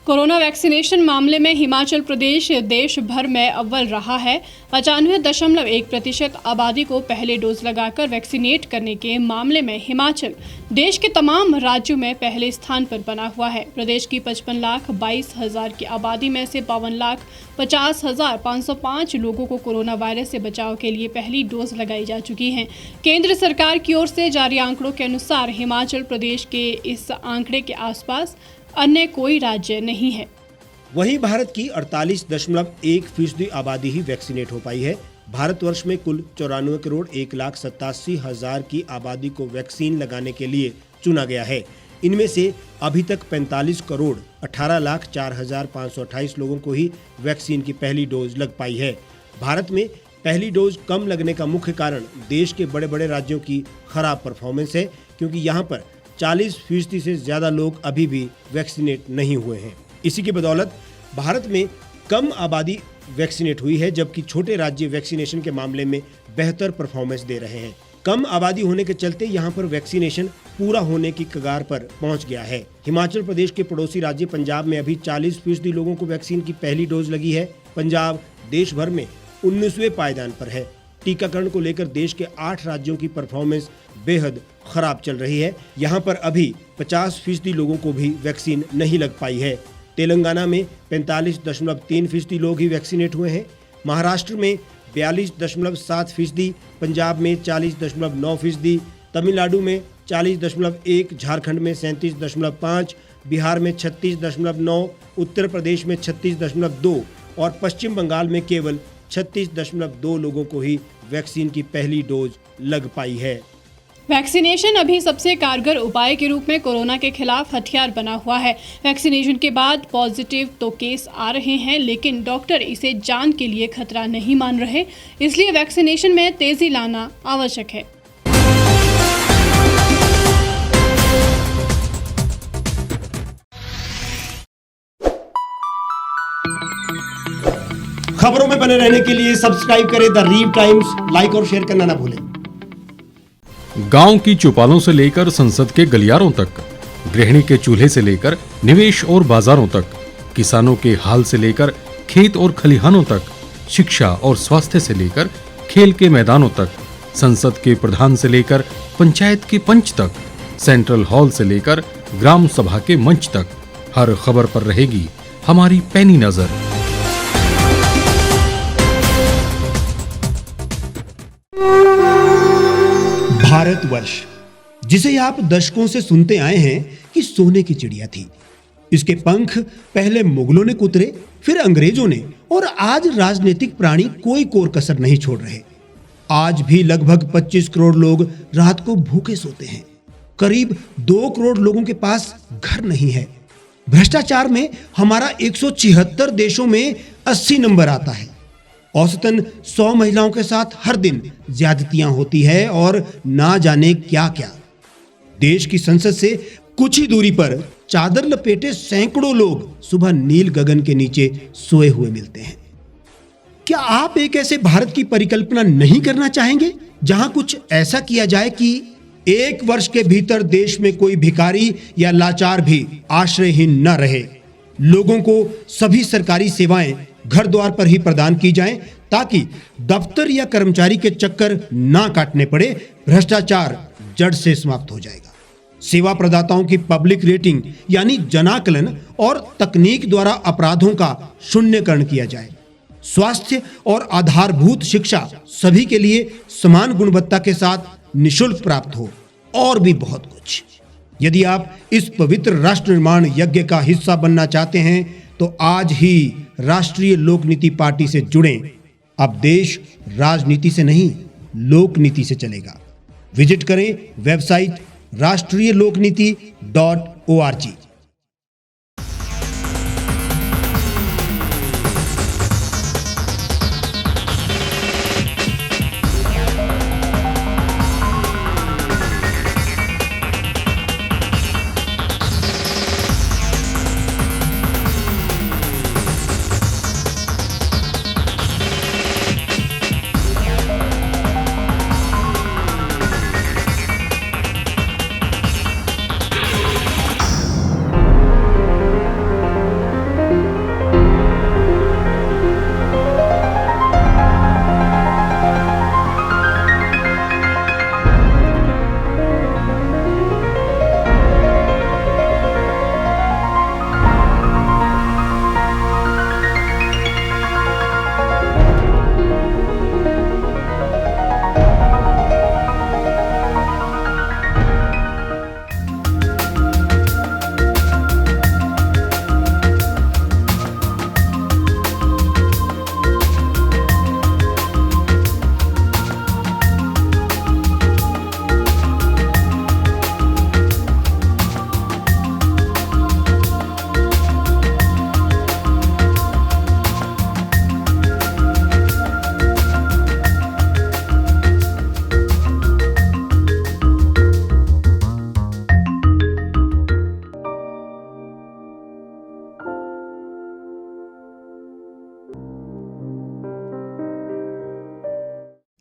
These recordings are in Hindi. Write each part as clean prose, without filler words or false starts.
कोरोना वैक्सीनेशन मामले में हिमाचल प्रदेश देश भर में अव्वल रहा है। 95.1% आबादी को पहले डोज लगाकर वैक्सीनेट करने के मामले में हिमाचल देश के तमाम राज्यों में पहले स्थान पर बना हुआ है। प्रदेश की 55,22,000 की आबादी में से 52,50,505 लोगों को कोरोना वायरस से बचाव के लिए पहली डोज लगाई जा चुकी है। केंद्र सरकार की ओर से जारी आंकड़ों के अनुसार हिमाचल प्रदेश के इस आंकड़े के आसपास अन्य कोई राज्य नहीं है। वहीं भारत की 48.1% आबादी ही वैक्सीनेट हो पाई है। भारतवर्ष में कुल 94,01,87,000 की आबादी को वैक्सीन लगाने के लिए चुना गया है। इनमें से अभी तक 45,18,04,528 लोगों को ही वैक्सीन की पहली डोज लग पाई है। भारत में पहली डोज कम लगने का मुख्य कारण देश के बड़े बड़े राज्यों की खराब परफॉर्मेंस है, क्योंकि यहाँ पर 40% से ज्यादा लोग अभी भी वैक्सीनेट नहीं हुए हैं। इसी की बदौलत भारत में कम आबादी वैक्सीनेट हुई है, जबकि छोटे राज्य वैक्सीनेशन के मामले में बेहतर परफॉर्मेंस दे रहे हैं। कम आबादी होने के चलते यहाँ पर वैक्सीनेशन पूरा होने की कगार पर पहुँच गया है। हिमाचल प्रदेश के पड़ोसी राज्य पंजाब में अभी 40% लोगों को वैक्सीन की पहली डोज लगी है। पंजाब देश भर में 19वें पायदान पर है। टीकाकरण को लेकर देश के 8 राज्यों की परफॉर्मेंस बेहद खराब चल रही है। यहाँ पर अभी 50% लोगों को भी वैक्सीन नहीं लग पाई है। तेलंगाना में 45.3% लोग ही वैक्सीनेट हुए हैं। महाराष्ट्र में 42.7%, पंजाब में 40.9%, तमिलनाडु में 40.1%, झारखंड में 37.5%, बिहार में 36.9%, उत्तर प्रदेश में 36.2% और पश्चिम बंगाल में केवल 36.2 लोगों को ही वैक्सीन की पहली डोज लग पाई है। वैक्सीनेशन अभी सबसे कारगर उपाय के रूप में कोरोना के खिलाफ हथियार बना हुआ है। वैक्सीनेशन के बाद पॉजिटिव तो केस आ रहे हैं, लेकिन डॉक्टर इसे जान के लिए खतरा नहीं मान रहे। इसलिए वैक्सीनेशन में तेजी लाना आवश्यक है। खबरों में बने रहने के लिए सब्सक्राइब करें द रीव टाइम्स, लाइक और शेयर करना ना भूलें। गांव की चौपालों से लेकर संसद के गलियारों तक, गृहिणी के चूल्हे से लेकर निवेश और बाजारों तक, किसानों के हाल से लेकर खेत और खलिहानों तक, शिक्षा और स्वास्थ्य से लेकर खेल के मैदानों तक, संसद के प्रधान से लेकर पंचायत के पंच तक, सेंट्रल हॉल से लेकर ग्राम सभा के मंच तक, हर खबर पर रहेगी हमारी पैनी नजर। भारतवर्ष, जिसे आप दशकों से सुनते आए हैं कि सोने की चिड़िया थी। इसके पंख पहले मुगलों ने कुतरे, फिर अंग्रेजों ने, और आज राजनीतिक प्राणी कोई कोर कसर नहीं छोड़ रहे। आज भी लगभग 25 करोड़ लोग रात को भूखे सोते हैं। करीब 2 करोड़ लोगों के पास घर नहीं है। भ्रष्टाचार में हमारा 176 देशों में 80 नंबर आता है। औसतन 100 महिलाओं के साथ हर दिन ज्यादतियां होती है और ना जाने क्या क्या। देश की संसद से कुछ ही दूरी पर चादर लपेटे सैकड़ों लोग सुबह नील गगन के नीचे सोए हुए मिलते हैं। क्या आप एक ऐसे भारत की परिकल्पना नहीं करना चाहेंगे जहां कुछ ऐसा किया जाए कि 1 वर्ष के भीतर देश में कोई भिखारी या लाचार भी आश्रयहीन न रहे? लोगों को सभी सरकारी सेवाएं घर द्वार पर ही प्रदान की जाएं, ताकि दफ्तर या कर्मचारी के चक्कर ना काटने पड़े। भ्रष्टाचार जड़ से समाप्त हो जाएगा। सेवा प्रदाताओं की पब्लिक रेटिंग यानी जनाकलन और तकनीक द्वारा अपराधों का शून्यकरण किया जाए। स्वास्थ्य और आधारभूत शिक्षा सभी के लिए समान गुणवत्ता के साथ निःशुल्क प्राप्त हो, और भी बहुत कुछ। यदि आप इस पवित्र राष्ट्र निर्माण यज्ञ का हिस्सा बनना चाहते हैं तो आज ही राष्ट्रीय लोक नीति पार्टी से जुड़ें। अब देश राजनीति से नहीं, लोक नीति से चलेगा। विजिट करें वेबसाइट rashtriyalokniti.org।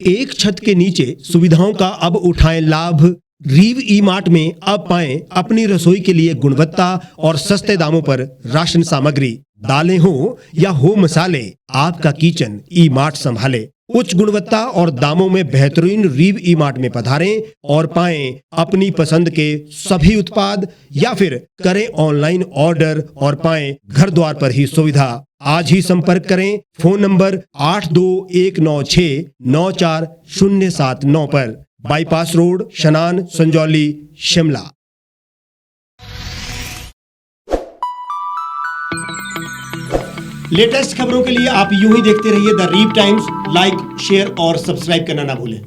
एक छत के नीचे सुविधाओं का अब उठाएं लाभ। रीव ई मार्ट में अब पाएं अपनी रसोई के लिए गुणवत्ता और सस्ते दामों पर राशन सामग्री। दालें हो या हो मसाले, आपका किचन ई मार्ट संभाले। उच्च गुणवत्ता और दामों में बेहतरीन रीव ई मार्ट में पधारें और पाएं अपनी पसंद के सभी उत्पाद, या फिर करें ऑनलाइन ऑर्डर और पाएं घर द्वार पर ही सुविधा। आज ही संपर्क करें फोन नंबर 8219694079 पर, बाईपास रोड, शनान, संजौली, शिमला। लेटेस्ट खबरों के लिए आप यूं ही देखते रहिए द रीव टाइम्स। लाइक, शेयर और सब्सक्राइब करना ना भूलें।